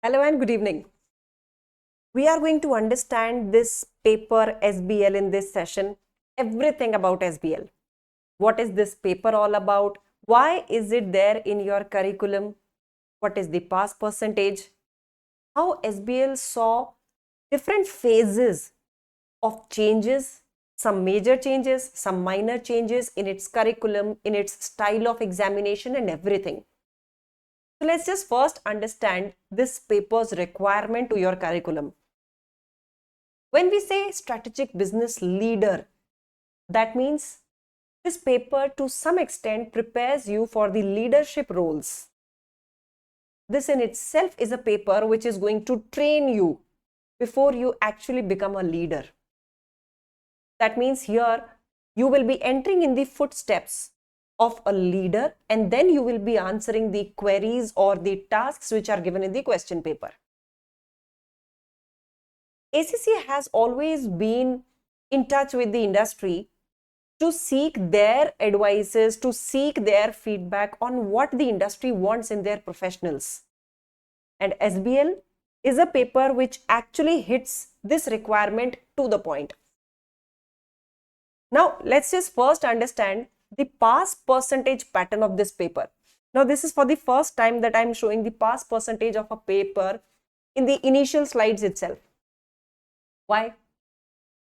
Hello and good evening. We are going to understand this paper SBL in this session, everything about SBL. What is this paper all about? Why is it there in your curriculum? What is the pass percentage? How SBL saw different phases of changes, some major changes, some minor changes in its curriculum, in its style of examination and everything. So let's just first understand this paper's requirement to your curriculum. When we say strategic business leader, that means this paper to some extent prepares you for the leadership roles. This in itself is a paper which is going to train you before you actually become a leader. That means here you will be entering in the footsteps of a leader and then you will be answering the queries or the tasks which are given in the question paper. ACC has always been in touch with the industry to seek their advices, to seek their feedback on what the industry wants in their professionals. And SBL is a paper which actually hits this requirement to the point. Now, let's just first understand the pass percentage pattern of this paper. Now, this is for the first time that I'm showing the pass percentage of a paper in the initial slides itself. Why?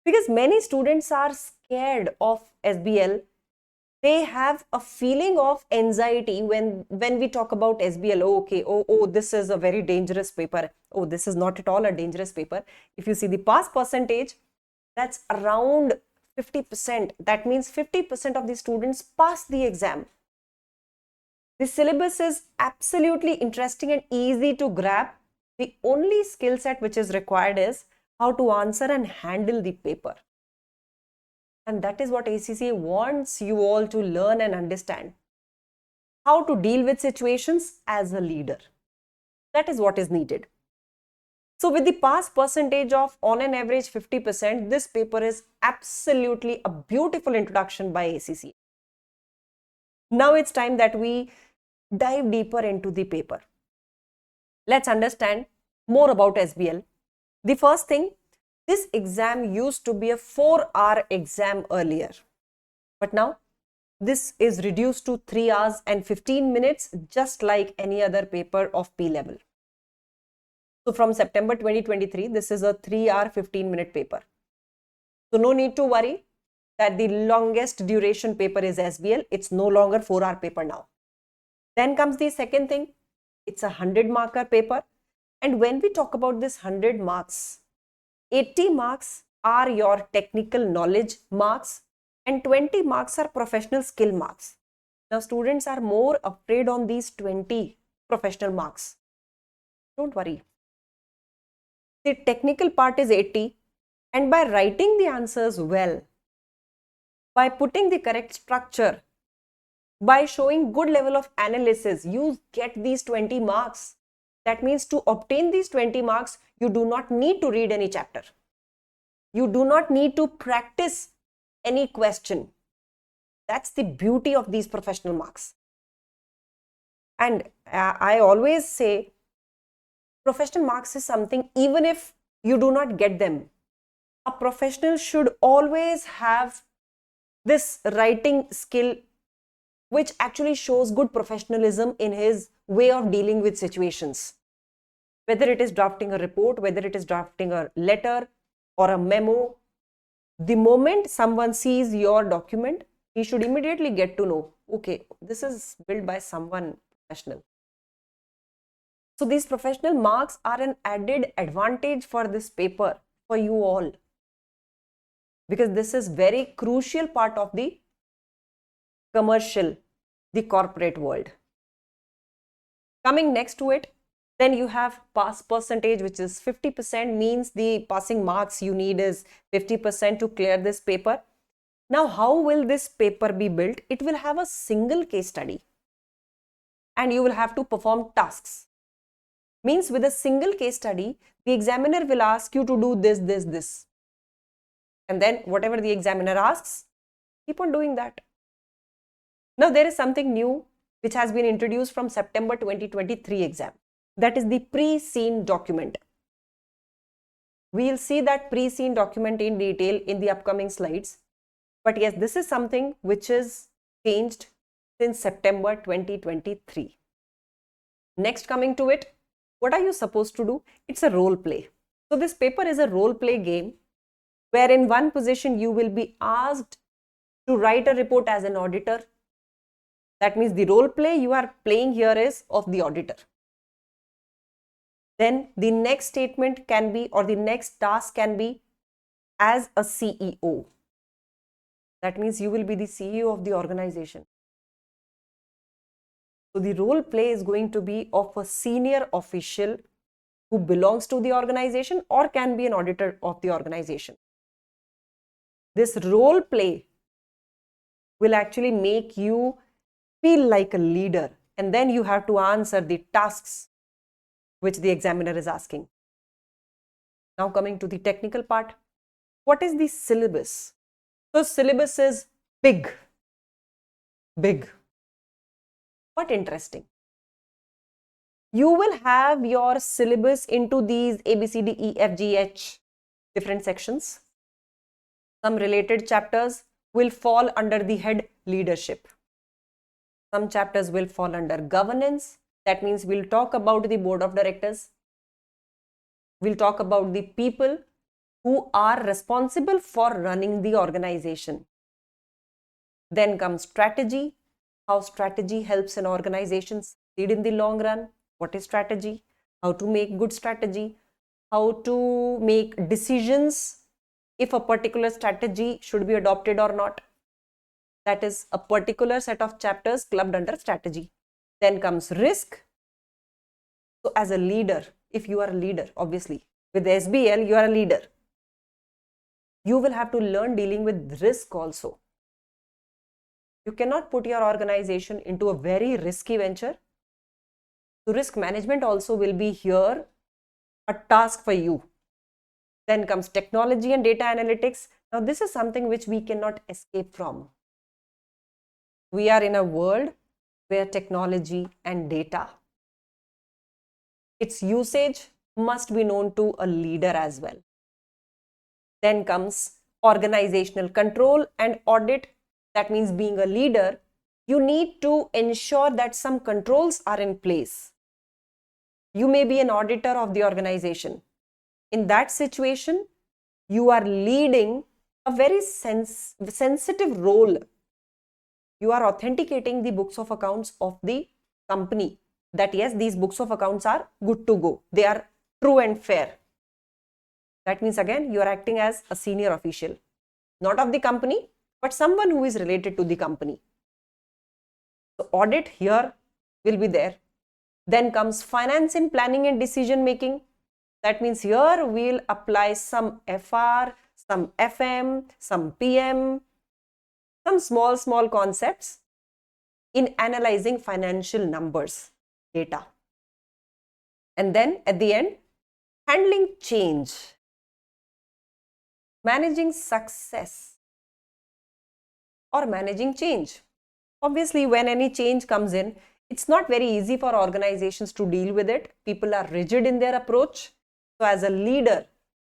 Because many students are scared of SBL. They have a feeling of anxiety when we talk about SBL. Oh, okay, this is a very dangerous paper. Oh, this is not at all a dangerous paper. If you see the pass percentage, that's around 50%. That means 50% of the students pass the exam. The syllabus is absolutely interesting and easy to grab. The only skill set which is required is how to answer and handle the paper. And that is what ACC wants you all to learn and understand. How to deal with situations as a leader. That is what is needed. So with the pass percentage of on an average 50%, this paper is absolutely a beautiful introduction by ACC. Now it's time that we dive deeper into the paper. Let's understand more about SBL. The first thing, this exam used to be a 4-hour exam earlier, but now this is reduced to 3 hours and 15 minutes, just like any other paper of P level. So from September 2023, this is a 3-hour 15-minute paper. So no need to worry that the longest duration paper is SBL. It's no longer 4-hour paper now. Then comes the second thing. It's a 100-marker paper. And when we talk about this 100 marks, 80 marks are your technical knowledge marks and 20 marks are professional skill marks. Now students are more afraid on these 20 professional marks. Don't worry. The technical part is 80, and by writing the answers well, by putting the correct structure, by showing good level of analysis, you get these 20 marks. That means to obtain these 20 marks, you do not need to read any chapter. You do not need to practice any question. That's the beauty of these professional marks. And I always say, professional marks is something, even if you do not get them, a professional should always have this writing skill which actually shows good professionalism in his way of dealing with situations. Whether it is drafting a report, whether it is drafting a letter or a memo, the moment someone sees your document, he should immediately get to know, okay, this is built by someone professional. So these professional marks are an added advantage for this paper, for you all, because this is very crucial part of the commercial, the corporate world. Coming next to it, then you have pass percentage, which is 50%, means the passing marks you need is 50% to clear this paper. Now, how will this paper be built? It will have a single case study and you will have to perform tasks. Means with a single case study, the examiner will ask you to do this, this, this. And then whatever the examiner asks, keep on doing that. Now, there is something new which has been introduced from September 2023 exam. that is the pre-scene document. We'll see that pre-scene document in detail in the upcoming slides. But yes, this is something which is changed since September 2023. Next, coming to it, what are you supposed to do? It's a role play. So this paper is a role play game where in one position you will be asked to write a report as an auditor. That means the role play you are playing here is of the auditor. Then the next statement can be, or the next task can be as a CEO. That means you will be the CEO of the organization. So the role play is going to be of a senior official who belongs to the organization or can be an auditor of the organization. This role play will actually make you feel like a leader, and then you have to answer the tasks which the examiner is asking. Now coming to the technical part, what is the syllabus? So syllabus is big, but interesting. You will have your syllabus into these A, B, C, D, E, F, G, H different sections. Some related chapters will fall under the head leadership. Some chapters will fall under governance. That means we'll talk about the board of directors. We'll talk about the people who are responsible for running the organization. Then comes strategy, how strategy helps an organization succeed in the long run. What is strategy? How to make good strategy? How to make decisions if a particular strategy should be adopted or not. That is a particular set of chapters clubbed under strategy. Then comes risk. So as a leader, if you are a leader, obviously with SBL you are a leader, you will have to learn dealing with risk also. You cannot put your organization into a very risky venture. So risk management also will be here a task for you. Then comes technology and data analytics. Now this is something which we cannot escape from. We are in a world where technology and data, its usage must be known to a leader as well. Then comes organizational control and audit. That means being a leader, you need to ensure that some controls are in place. You may be an auditor of the organization. In that situation, you are leading a very sensitive role. You are authenticating the books of accounts of the company, that yes, these books of accounts are good to go. They are true and fair. That means again, you are acting as a senior official, not of the company, but someone who is related to the company. So audit here will be there. Then comes finance and planning and decision making. That means here we'll apply some FR, some FM, some PM, some small concepts in analyzing financial numbers, data. And then at the end, handling change, managing success or managing change. Obviously, when any change comes in, it's not very easy for organizations to deal with it. People are rigid in their approach. So as a leader,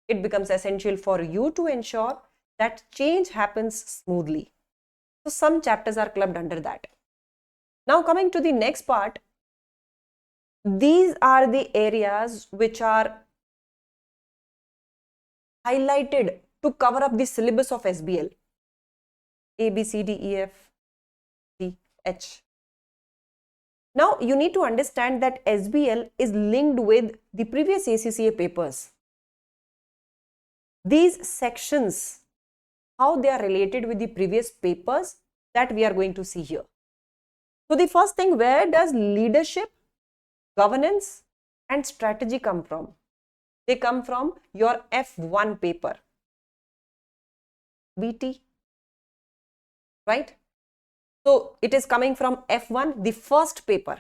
it becomes essential for you to ensure that change happens smoothly. So some chapters are clubbed under that. Now coming to the next part, these are the areas which are highlighted to cover up the syllabus of SBL. A, B, C, D, E, F, G, H. Now you need to understand that SBL is linked with the previous ACCA papers. These sections, how they are related with the previous papers, that we are going to see here. So the first thing, where does leadership, governance and strategy come from? They come from your F1 paper, BT, right? So it is coming from F1, the first paper,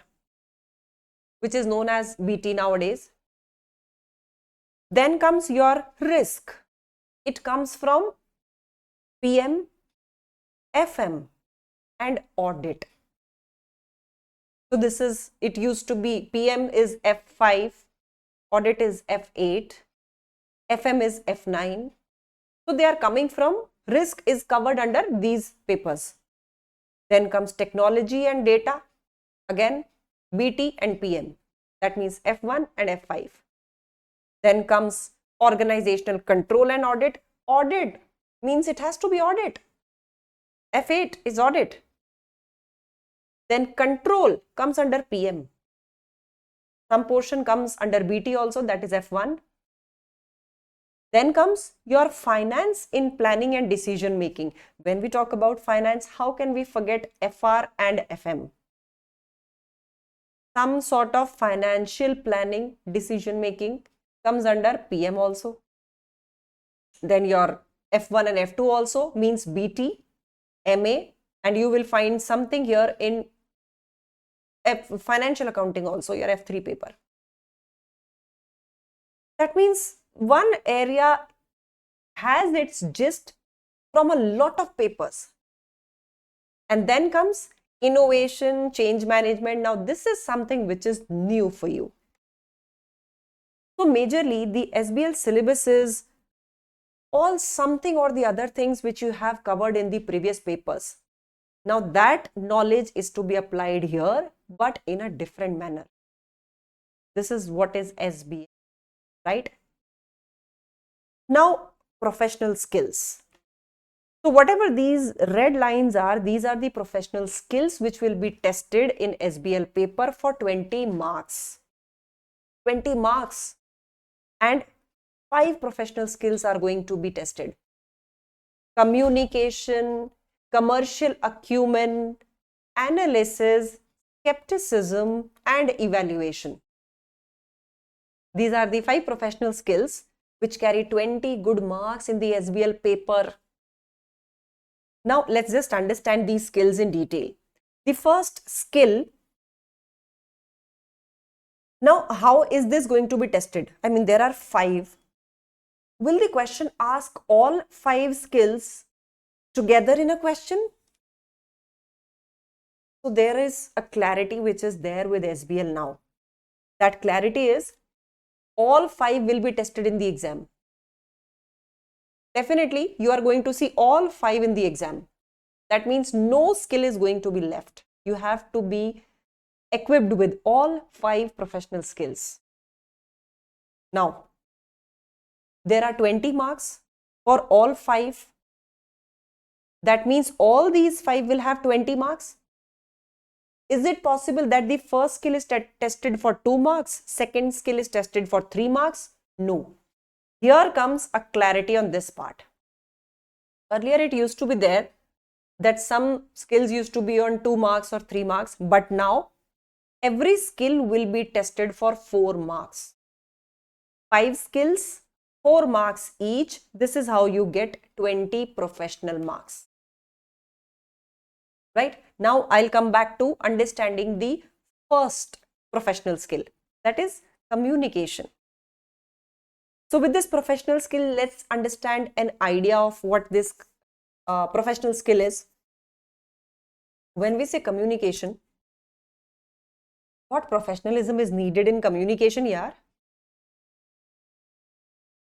which is known as BT nowadays. Then comes your risk. It comes from PM, FM and audit. So this is, it used to be PM is F5, audit is F8, FM is F9. So they are coming from, risk is covered under these papers. Then comes technology and data, again BT and PM, that means F1 and F5. Then comes organizational control and audit. Audit means it has to be audit. F8 is audit. Then control comes under PM. Some portion comes under BT also, that is F1. Then comes your finance in planning and decision making. When we talk about finance, how can we forget FR and FM? Some sort of financial planning, decision making comes under PM also. Then your F1 and F2 also means BT, MA, and you will find something here in financial accounting also, your F3 paper. That means one area has its gist from a lot of papers. And then comes innovation, change management. Now this is something which is new for you. So majorly the SBL syllabus is all something or the other things which you have covered in the previous papers. Now that knowledge is to be applied here, but in a different manner. This is what is SBL, right? Now, professional skills. So whatever these red lines are, these are the professional skills which will be tested in SBL paper for 20 marks. 20 marks. And 5 professional skills are going to be tested. Communication, commercial acumen, analysis, skepticism, and evaluation. These are the 5 professional skills which carry 20 good marks in the SBL paper. Now, let's just understand these skills in detail. The first skill. Now, how is this going to be tested? I mean, there are 5. Will the question ask all 5 skills together in a question? So, there is a clarity which is there with SBL now. That clarity is all 5 will be tested in the exam. Definitely, you are going to see all 5 in the exam. That means no skill is going to be left. You have to be equipped with all 5 professional skills. Now, there are 20 marks for all 5. That means all these 5 will have 20 marks. Is it possible that the first skill is tested for 2 marks, second skill is tested for 3 marks? No. Here comes a clarity on this part. Earlier it used to be there that some skills used to be on 2 marks or 3 marks, but now every skill will be tested for 4 marks. 5 skills, 4 marks each. This is how you get 20 professional marks. Right? Now I'll come back to understanding the first professional skill, that is communication. So with this professional skill, let's understand an idea of what this professional skill is. When we say communication, what professionalism is needed in communication, yaar?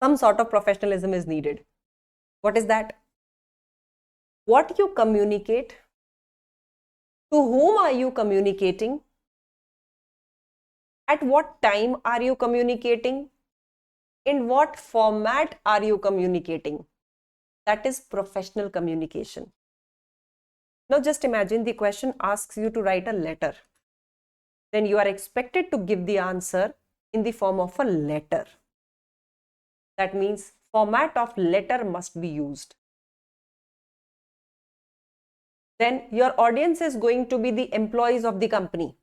Some sort of professionalism is needed. What is that? What you communicate, to whom are you communicating, at what time are you communicating, in what format are you communicating? That is professional communication. Now just imagine the question asks you to write a letter. Then you are expected to give the answer in the form of a letter. That means format of letter must be used. Then your audience is going to be the employees of the company.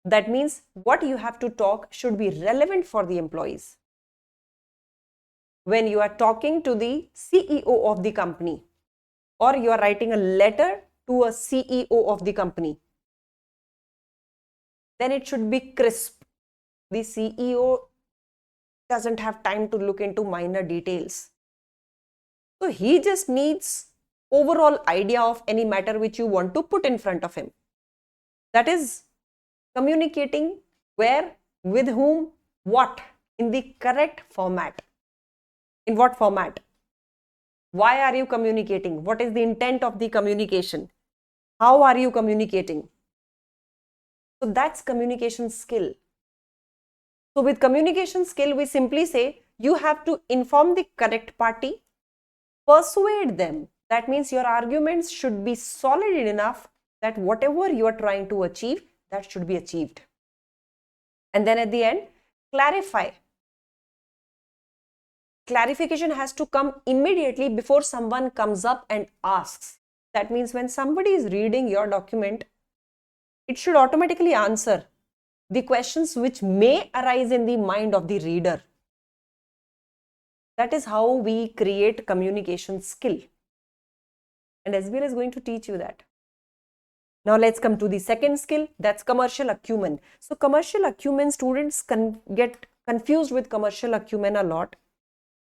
That means what you have to talk should be relevant for the employees. When you are talking to the CEO of the company, or you are writing a letter to a CEO of the company, then it should be crisp. The CEO doesn't have time to look into minor details. So he just needs overall idea of any matter which you want to put in front of him. That is communicating where, with whom, what, in the correct format. In what format? Why are you communicating? What is the intent of the communication? How are you communicating? So that's communication skill. So with communication skill, we simply say you have to inform the correct party, persuade them. That means your arguments should be solid enough that whatever you are trying to achieve, that should be achieved. And then at the end, clarify. Clarification has to come immediately before someone comes up and asks. That means when somebody is reading your document, it should automatically answer the questions which may arise in the mind of the reader. That is how we create communication skill. And SBL is going to teach you that. Now let's come to the second skill, that's commercial acumen. So commercial acumen, students get confused with commercial acumen a lot.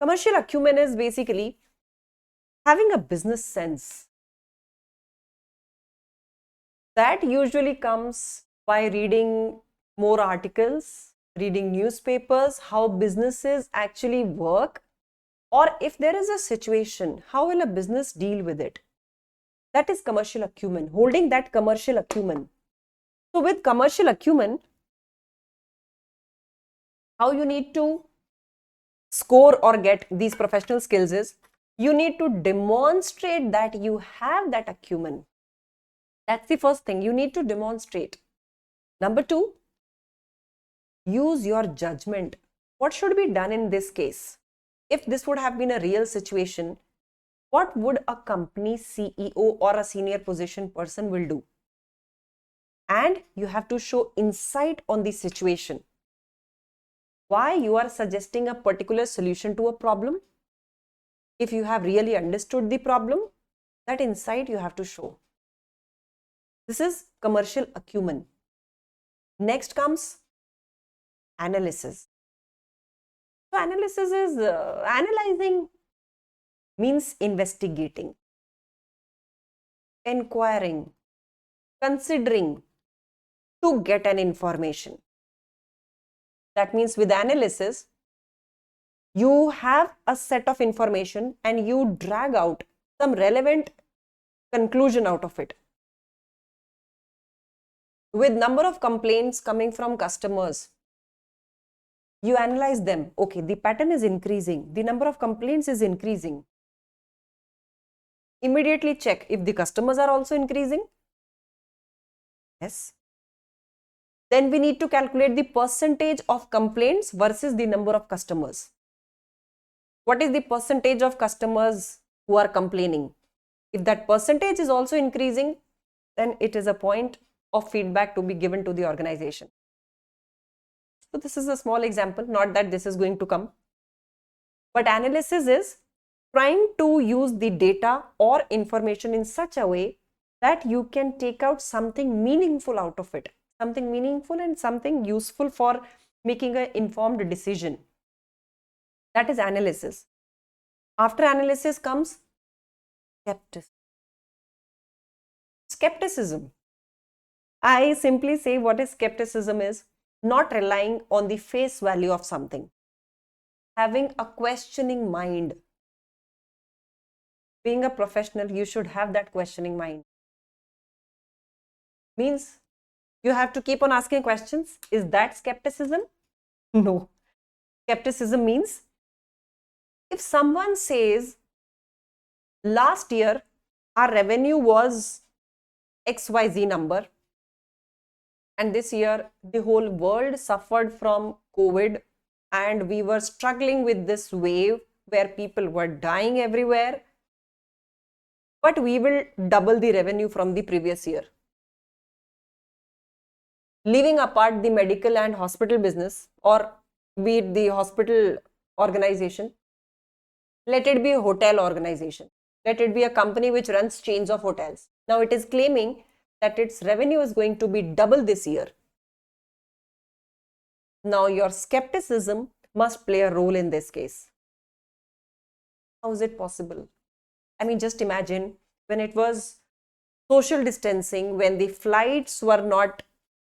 Commercial acumen is basically having a business sense. That usually comes by reading more articles, reading newspapers, how businesses actually work, or if there is a situation, how will a business deal with it? That is commercial acumen, holding that commercial acumen. So with commercial acumen, how you need to score or get these professional skills is, you need to demonstrate that you have that acumen. That's the first thing you need to demonstrate. Number two, use your judgment. What should be done in this case? If this would have been a real situation, what would a company CEO or a senior position person will do? And you have to show insight on the situation. Why you are suggesting a particular solution to a problem? If you have really understood the problem, that insight you have to show. This is commercial acumen. Next comes analysis. So analysis is analyzing means investigating, inquiring, considering to get an information. That means with analysis, you have a set of information and you drag out some relevant conclusion out of it. With number of complaints coming from customers, you analyze them. Okay, the pattern is increasing, the number of complaints is increasing. Immediately check if the customers are also increasing. Yes. Then we need to calculate the percentage of complaints versus the number of customers. What is the percentage of customers who are complaining? If that percentage is also increasing, then it is a point of feedback to be given to the organization. So this is a small example, not that this is going to come. But analysis is trying to use the data or information in such a way that you can take out something meaningful out of it. Something meaningful and something useful for making an informed decision. That is analysis. After analysis comes skepticism. Skepticism. I simply say what is skepticism is not relying on the face value of something. Having a questioning mind. Being a professional, you should have that questioning mind. Means you have to keep on asking questions. Is that skepticism? No. Skepticism means if someone says last year our revenue was XYZ number and this year the whole world suffered from COVID and we were struggling with this wave where people were dying everywhere, but we will double the revenue from the previous year. Leaving apart the medical and hospital business, or be it the hospital organization, let it be a hotel organization, let it be a company which runs chains of hotels. Now it is claiming that its revenue is going to be double this year. Now your skepticism must play a role in this case. How is it possible? I mean, just imagine when it was social distancing, when the flights were not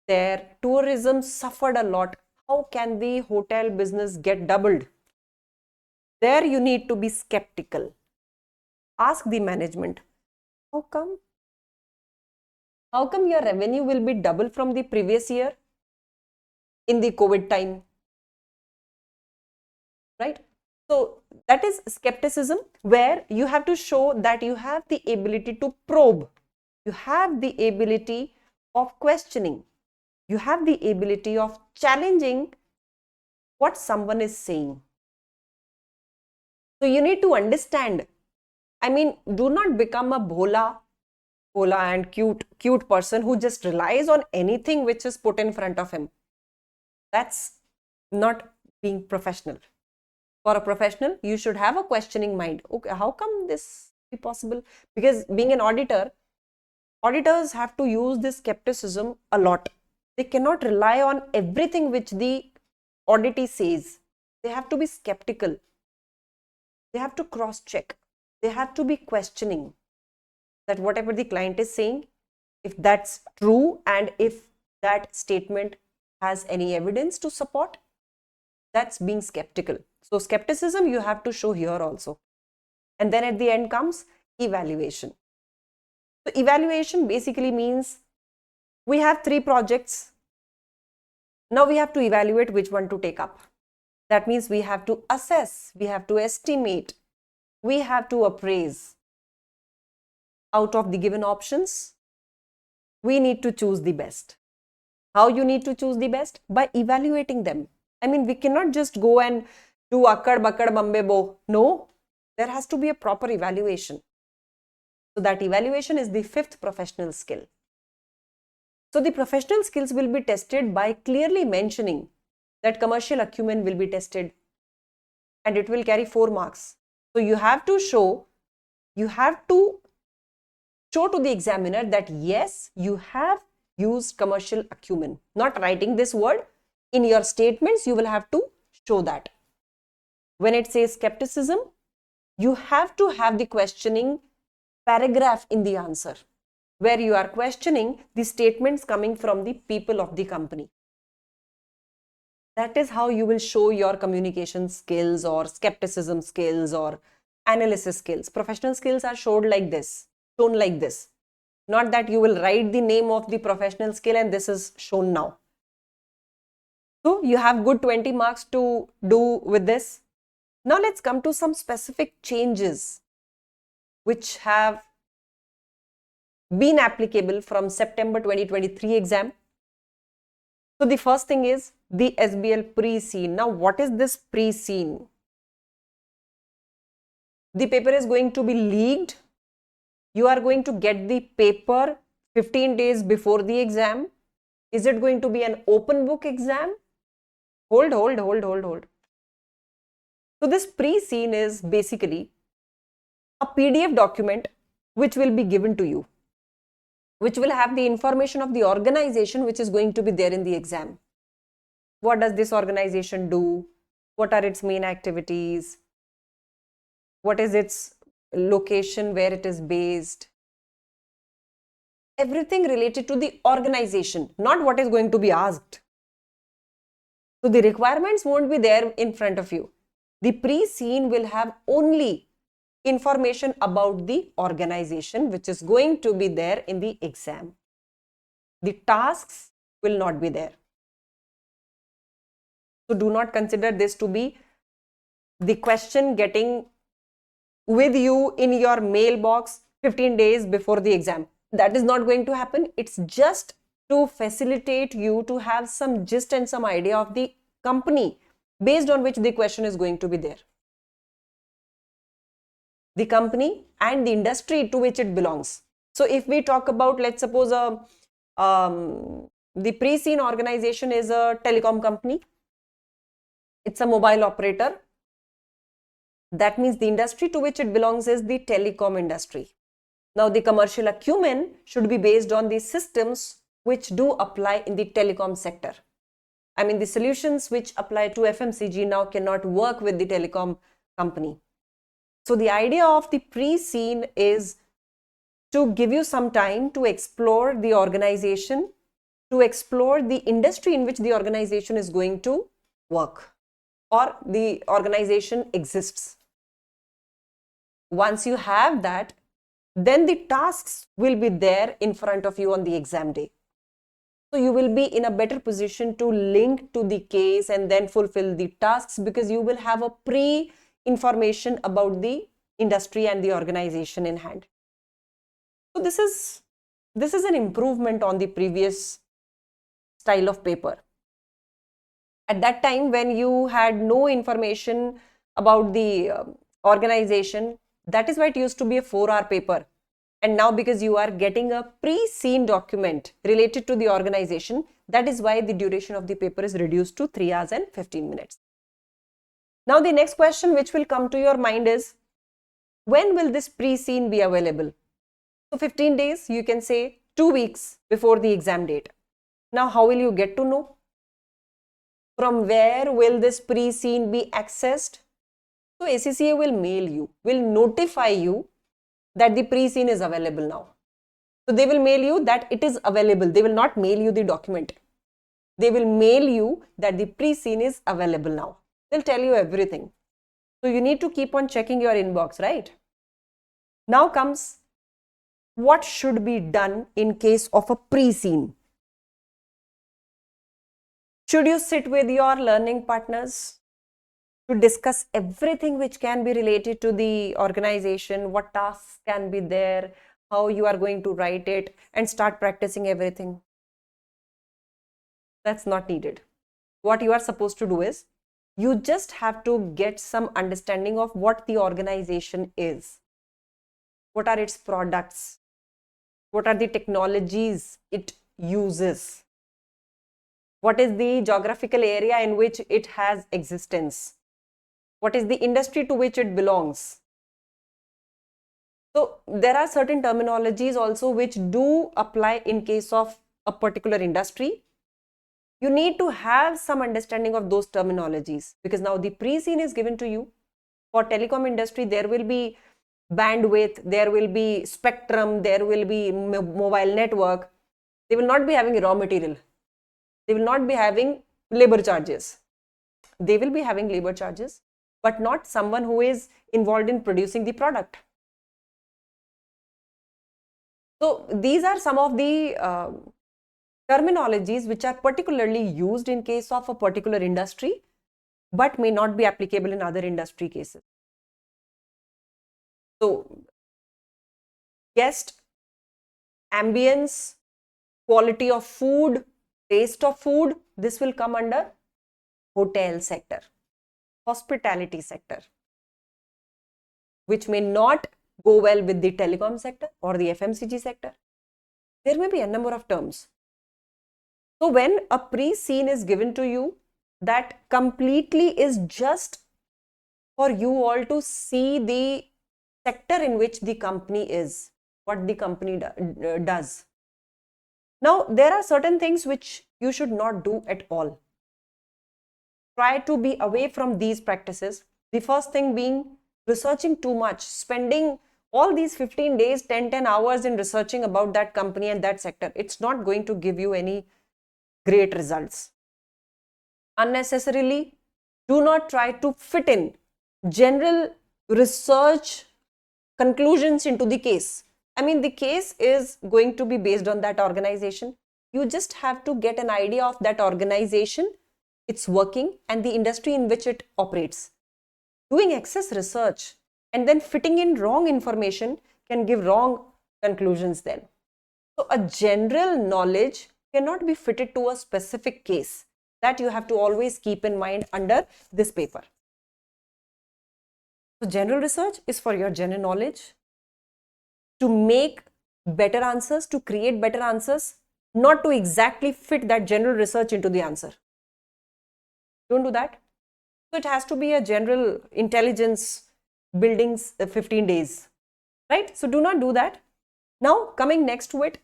there, tourism suffered a lot. How can the hotel business get doubled? There you need to be skeptical. Ask the management, how come? How come your revenue will be double from the previous year in the COVID time? Right? So that is skepticism, where you have to show that you have the ability to probe. You have the ability of questioning. You have the ability of challenging what someone is saying. So you need to understand. I mean, do not become a bhola and cute person who just relies on anything which is put in front of him. That's not being professional. For a professional, you should have a questioning mind. Okay, how come this be possible? Because being an auditor, auditors have to use this skepticism a lot. They cannot rely on everything which the auditee says. They have to be skeptical. They have to cross check. They have to be questioning that whatever the client is saying, if that's true and if that statement has any evidence to support, that's being skeptical. So skepticism you have to show here also. And then at the end comes evaluation. So evaluation basically means we have 3 projects. Now we have to evaluate which one to take up. That means we have to assess, we have to estimate, we have to appraise. Out of the given options, we need to choose the best. How you need to choose the best? By evaluating them. I mean, we cannot just go and do akkad bakkad bambe bo. No, there has to be a proper evaluation. So that evaluation is the 5th professional skill. So the professional skills will be tested by clearly mentioning that commercial acumen will be tested and it will carry 4 marks. So you have to show to the examiner that yes, you have used commercial acumen. Not writing this word in your statements, you will have to show that. When it says skepticism, you have to have the questioning paragraph in the answer, where you are questioning the statements coming from the people of the company. That is how you will show your communication skills or skepticism skills or analysis skills. Professional skills are shown like this. Not that you will write the name of the professional skill and this is shown now. So you have good 20 marks to do with this. Now let's come to some specific changes which have been applicable from September 2023 exam. So the first thing is the SBL pre-scene. Now what is this pre-scene? The paper is going to be leaked. You are going to get the paper 15 days before the exam. Is it going to be an open book exam? Hold. So this pre-scene is basically a PDF document which will be given to you, which will have the information of the organization which is going to be there in the exam. What does this organization do? What are its main activities? What is its location, where it is based? Everything related to the organization, not what is going to be asked. So the requirements won't be there in front of you. The pre-scene will have only information about the organization which is going to be there in the exam. The tasks will not be there. So do not consider this to be the question getting with you in your mailbox 15 days before the exam. That is not going to happen. It's just to facilitate you to have some gist and some idea of the company based on which the question is going to be there. The company and the industry to which it belongs. So if we talk about, let's suppose the pre-scene organization is a telecom company. It's a mobile operator. That means the industry to which it belongs is the telecom industry. Now the commercial acumen should be based on the systems which do apply in the telecom sector. I mean, the solutions which apply to FMCG now cannot work with the telecom company. So the idea of the pre-scene is to give you some time to explore the organization, to explore the industry in which the organization is going to work or the organization exists. Once you have that, then the tasks will be there in front of you on the exam day. So you will be in a better position to link to the case and then fulfill the tasks, because you will have a pre-information about the industry and the organization in hand. So this is an improvement on the previous style of paper. At that time, when you had no information about the organization, that is why it used to be a 4-hour paper. And now, because you are getting a pre-seen document related to the organization, that is why the duration of the paper is reduced to 3 hours and 15 minutes. Now, the next question which will come to your mind is, when will this pre-seen be available? So 15 days, you can say 2 weeks before the exam date. Now, how will you get to know? From where will this pre-seen be accessed? So ACCA will mail you, will notify you that the pre-seen is available now. So they will mail you that it is available. They will not mail you the document. They will mail you that the pre-seen is available now. They'll tell you everything. So you need to keep on checking your inbox, right? Now comes what should be done in case of a pre-seen. Should you sit with your learning partners to discuss everything which can be related to the organization, what tasks can be there, how you are going to write it, and start practicing everything? That's not needed. What you are supposed to do is, you just have to get some understanding of what the organization is. What are its products? What are the technologies it uses? What is the geographical area in which it has existence? What is the industry to which it belongs? So there are certain terminologies also which do apply in case of a particular industry. You need to have some understanding of those terminologies, because now the pre-seen is given to you. For telecom industry, there will be bandwidth, there will be spectrum, there will be mobile network. They will not be having raw material. They will not be having labor charges. They will be having labor charges, but not someone who is involved in producing the product. So these are some of the terminologies which are particularly used in case of a particular industry, but may not be applicable in other industry cases. So guest, ambience, quality of food, taste of food, this will come under hotel sector, hospitality sector, which may not go well with the telecom sector or the FMCG sector. There may be a number of terms. So when a pre-seen is given to you, that completely is just for you all to see the sector in which the company is, what the company does. Now, there are certain things which you should not do at all. Try to be away from these practices. The first thing being researching too much, spending all these 15 days, 10 hours in researching about that company and that sector. It's not going to give you any great results. Unnecessarily, do not try to fit in general research conclusions into the case. I mean, the case is going to be based on that organization. You just have to get an idea of that organization, its working, and the industry in which it operates. Doing excess research and then fitting in wrong information can give wrong conclusions then. So a general knowledge cannot be fitted to a specific case. That you have to always keep in mind under this paper. So general research is for your general knowledge, to make better answers, to create better answers, not to exactly fit that general research into the answer. Don't do that. So it has to be a general intelligence building 15 days, right? So do not do that. Now coming next to it,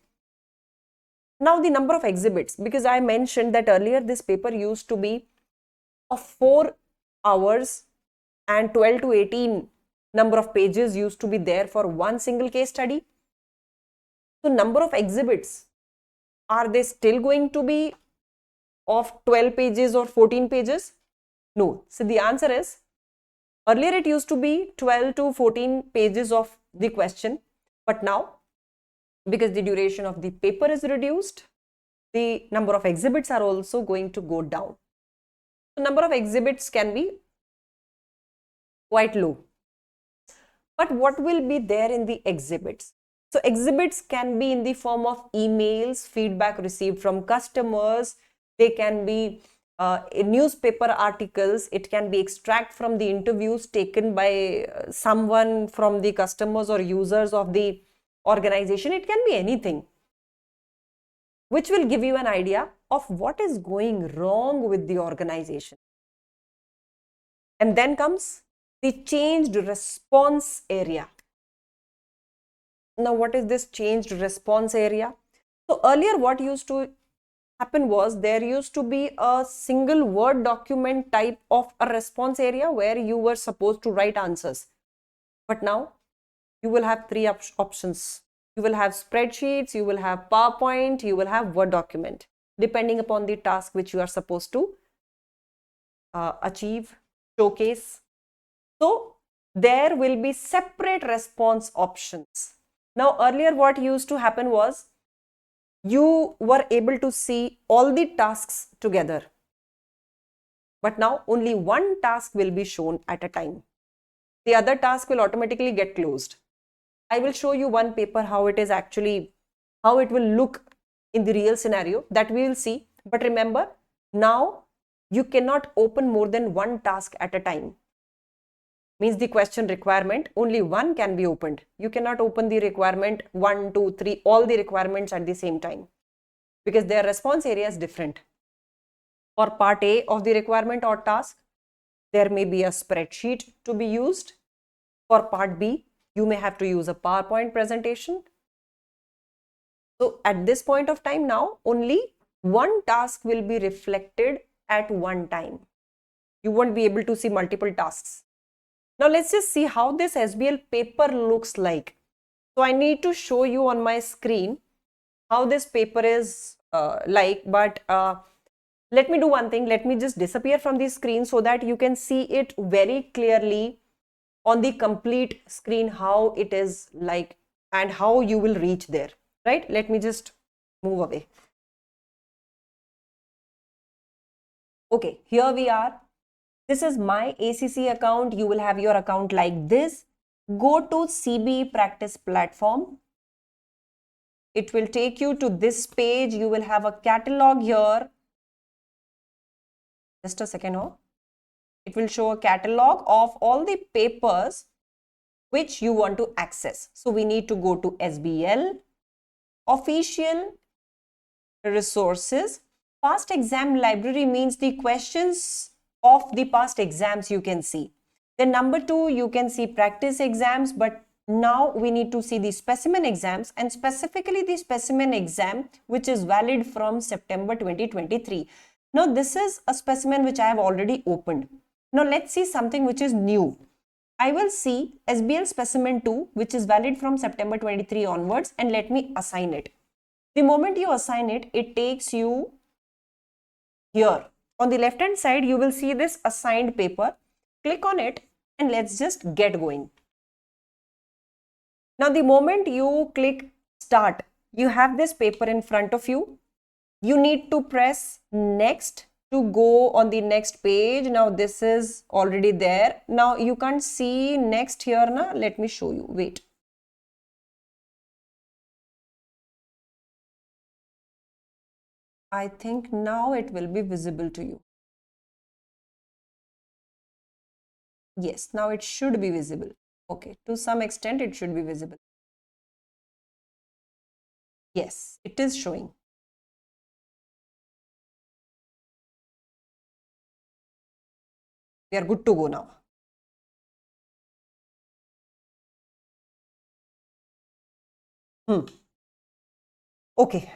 now the number of exhibits, because I mentioned that earlier this paper used to be of 4 hours and 12 to 18 number of pages used to be there for one single case study. So number of exhibits, are they still going to be of 12 pages or 14 pages? No. So the answer is, earlier it used to be 12 to 14 pages of the question, but now, because the duration of the paper is reduced, the number of exhibits are also going to go down. So number of exhibits can be quite low. But what will be there in the exhibits? So exhibits can be in the form of emails, feedback received from customers. They can be newspaper articles. It can be extract from the interviews taken by someone from the customers or users of the organization. It can be anything, which will give you an idea of what is going wrong with the organization. And then comes the changed response area. Now, what is this changed response area? So earlier what used to happen was, there used to be a single word document type of a response area where you were supposed to write answers. But now you will have three options. You will have spreadsheets, you will have PowerPoint, you will have Word document, depending upon the task which you are supposed to achieve, showcase. So there will be separate response options. Now earlier what used to happen was, you were able to see all the tasks together, but now only one task will be shown at a time. The other task will automatically get closed. I will show you one paper how it is actually, how it will look in the real scenario, that we will see. But remember, now you cannot open more than one task at a time. Means the question requirement, only one can be opened. You cannot open the requirement 1, 2, 3, all the requirements at the same time, because their response area is different. For part A of the requirement or task, there may be a spreadsheet to be used. For part B, you may have to use a PowerPoint presentation. So at this point of time now, only one task will be reflected at one time. You won't be able to see multiple tasks. Now let's just see how this SBL paper looks like. So I need to show you on my screen how this paper is but let me do one thing. Let me just disappear from the screen so that you can see it very clearly on the complete screen, how it is like and how you will reach there, right? Let me just move away. Okay, here we are. This is my ACC account. You will have your account like this. Go to CB practice platform. It will take you to this page. You will have a catalog here. Just a second. Oh. It will show a catalog of all the papers which you want to access. So we need to go to SBL, official resources. Past exam library means the questions of the past exams you can see. Then number 2, you can see practice exams, but now we need to see the specimen exams, and specifically the specimen exam which is valid from September 2023. Now this is a specimen which I have already opened. Now let's see something which is new. I will see SBL specimen 2 which is valid from September 23 onwards, and let me assign it. The moment you assign it, it takes you here. On the left hand side, you will see this assigned paper. Click on it and let's just get going. Now the moment you click start, you have this paper in front of you. You need to press next to go on the next page. Now this is already there. Now you can't see next here na. Let me show you. Wait. I think now it will be visible to you. Yes, now it should be visible. Okay, to some extent it should be visible. Yes, it is showing. We are good to go now. Okay.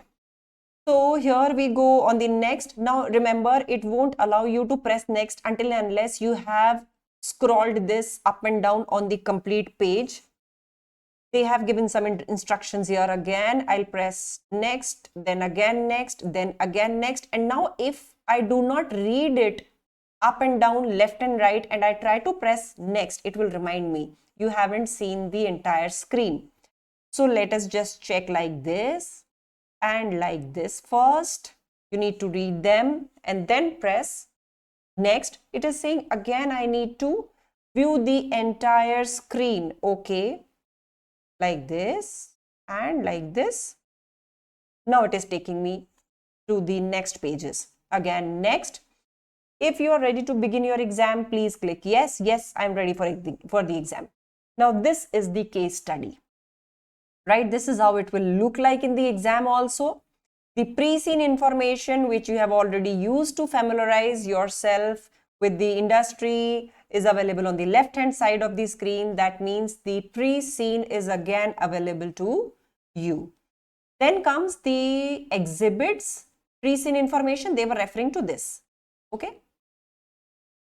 So here we go on the next. Now remember, it won't allow you to press next until and unless you have scrolled this up and down on the complete page. They have given some instructions here. Again, I'll press next, then again next, then again next. And now if I do not read it up and down, left and right, and I try to press next, it will remind me you haven't seen the entire screen. So let us just check like this and like this first. You need to read them and then press next. It is saying again I need to view the entire screen. Okay, like this and like this. Now it is taking me to the next pages. Again next. If you are ready to begin your exam, please click yes. Yes, I'm ready for the exam. Now this is the case study, right? This is how it will look like in the exam also. The pre-seen information which you have already used to familiarize yourself with the industry is available on the left hand side of the screen. That means the pre-seen is again available to you. Then comes the exhibits, pre-seen information. They were referring to this, okay,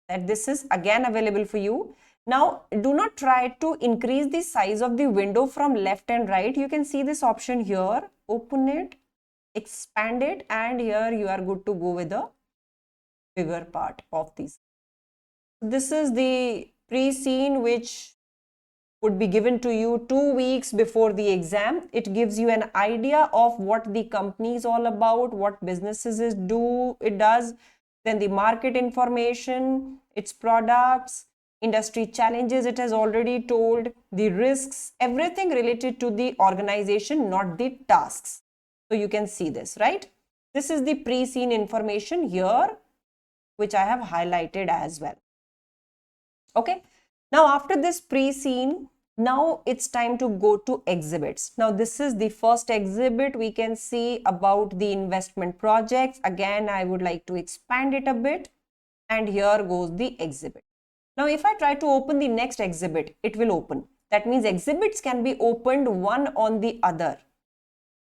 that this is again available for you. Now do not try to increase the size of the window from left and right. You can see this option here. Open it, expand it, and here you are good to go with the bigger part of these. This is the pre-seen which would be given to you 2 weeks before the exam. It gives you an idea of what the company is all about, what businesses it does, then the market information, its products, industry challenges it has already told, the risks, everything related to the organization, not the tasks. So you can see this, right? This is the pre-seen information here, which I have highlighted as well. Okay. Now after this pre-seen, now it's time to go to exhibits. Now this is the first exhibit. We can see about the investment projects. Again, I would like to expand it a bit, and here goes the exhibit. Now if I try to open the next exhibit, it will open. That means exhibits can be opened one on the other,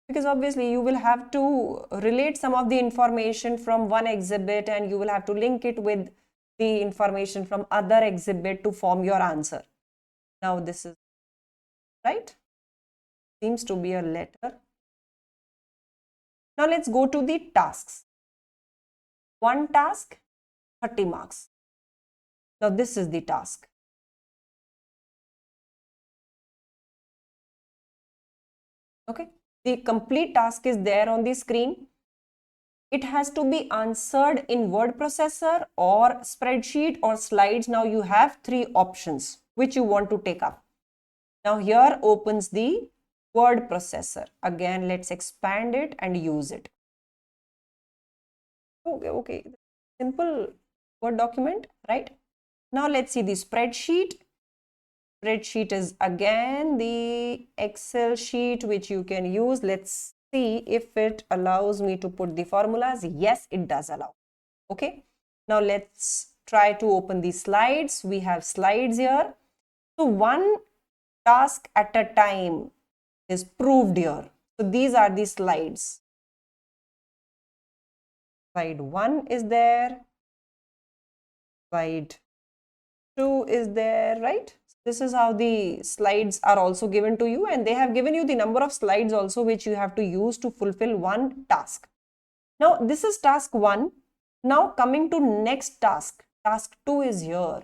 because obviously you will have to relate some of the information from one exhibit and you will have to link it with the information from other exhibit to form your answer. Now this is right, seems to be a letter. Now let's go to the tasks. One task, 30 marks. Now this is the task. Okay, the complete task is there on the screen. It has to be answered in word processor or spreadsheet or slides. Now you have 3 options which you want to take up. Now here opens the word processor. Again, let's expand it and use it. Okay, simple Word document, right? Now let's see the spreadsheet. Spreadsheet is again the Excel sheet which you can use. Let's see if it allows me to put the formulas. Yes, it does allow. Okay. Now let's try to open the slides. We have slides here. So one task at a time is proved here. So these are the slides. Slide 1 is there. Slide 2 is there, right? This is how the slides are also given to you, and they have given you the number of slides also which you have to use to fulfill one task. Now this is task 1. Now coming to next task, task 2 is here.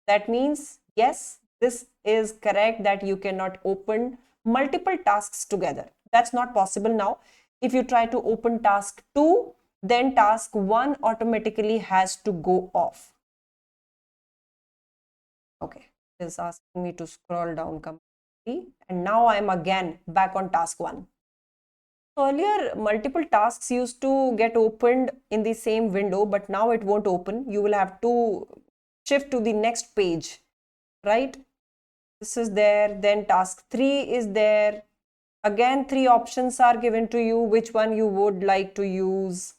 That means yes, this is correct that you cannot open multiple tasks together. That's not possible now. If you try to open task 2, then task 1 automatically has to go off. Okay, it is asking me to scroll down completely, and now I am again back on task 1. So earlier multiple tasks used to get opened in the same window, but now it won't open. You will have to shift to the next page, right? This is there, then task 3 is there. Again 3 options are given to you, which one you would like to use.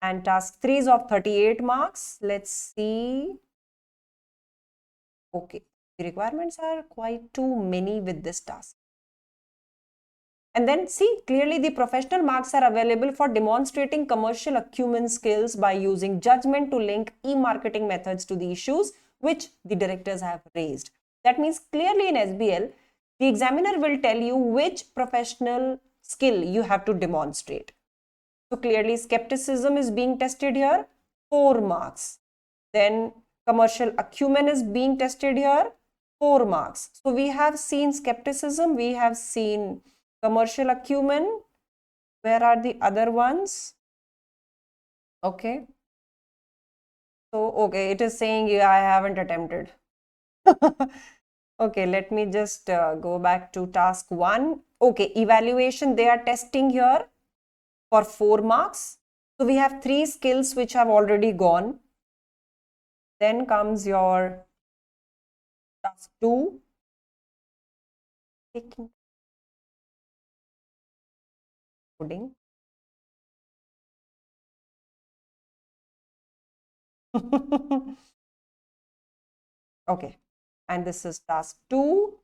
And task 3 is of 38 marks. Let's see. Okay, the requirements are quite too many with this task. And then see, clearly the professional marks are available for demonstrating commercial acumen skills by using judgment to link e-marketing methods to the issues which the directors have raised. That means clearly in SBL, The examiner will tell you which professional skill you have to demonstrate. So clearly skepticism is being tested here, 4 marks. Then commercial acumen is being tested here, 4 marks. So we have seen skepticism, we have seen commercial acumen. Where are the other ones? Okay. So, okay, it is saying yeah, I haven't attempted. Okay, let me just go back to task 1. Okay, evaluation, they are testing here for 4 marks. So we have 3 skills which have already gone. Then comes your task 2. Coding. Okay, and this is task 2.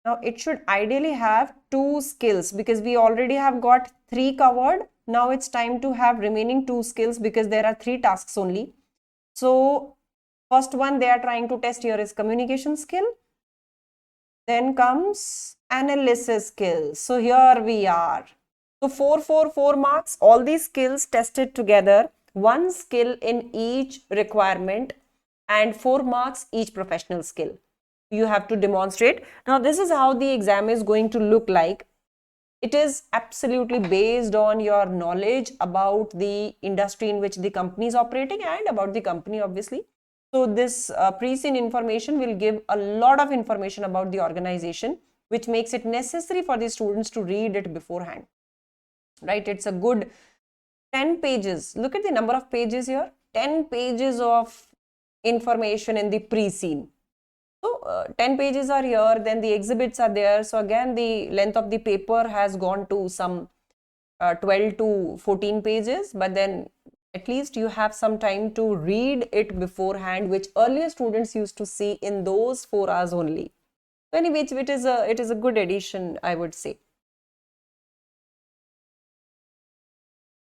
Now it should ideally have 2 skills because we already have got 3 covered. Now it's time to have remaining 2 skills because there are 3 tasks only. So first one they are trying to test here is communication skill. Then comes analysis skills. So here we are. So 4 marks, all these skills tested together, 1 skill in each requirement and 4 marks each professional skill. You have to demonstrate. Now this is how the exam is going to look like. It is absolutely based on your knowledge about the industry in which the company is operating and about the company obviously. So this pre-scene information will give a lot of information about the organization, which makes it necessary for the students to read it beforehand. Right? It's a good 10 pages. Look at the number of pages here. 10 pages of information in the pre-scene. So 10 pages are here, then the exhibits are there. So again, the length of the paper has gone to some 12 to 14 pages, but then at least you have some time to read it beforehand, which earlier students used to see in those 4 hours only. So anyway, it is a good addition, I would say.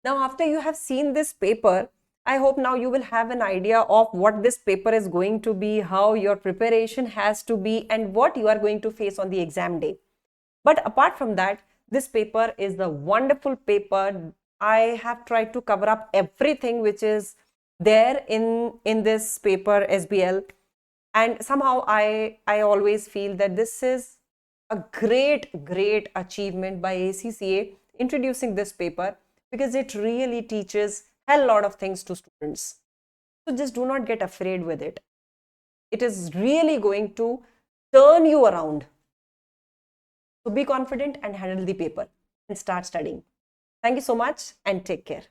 Now, after you have seen this paper, I hope now you will have an idea of what this paper is going to be, how your preparation has to be, and what you are going to face on the exam day. But apart from that, this paper is the wonderful paper. I have tried to cover up everything which is there in this paper SBL, and somehow I always feel that this is a great achievement by ACCA introducing this paper, because it really teaches a lot of things to students. So just do not get afraid with it. It is really going to turn you around. So be confident and handle the paper and start studying. Thank you so much and take care.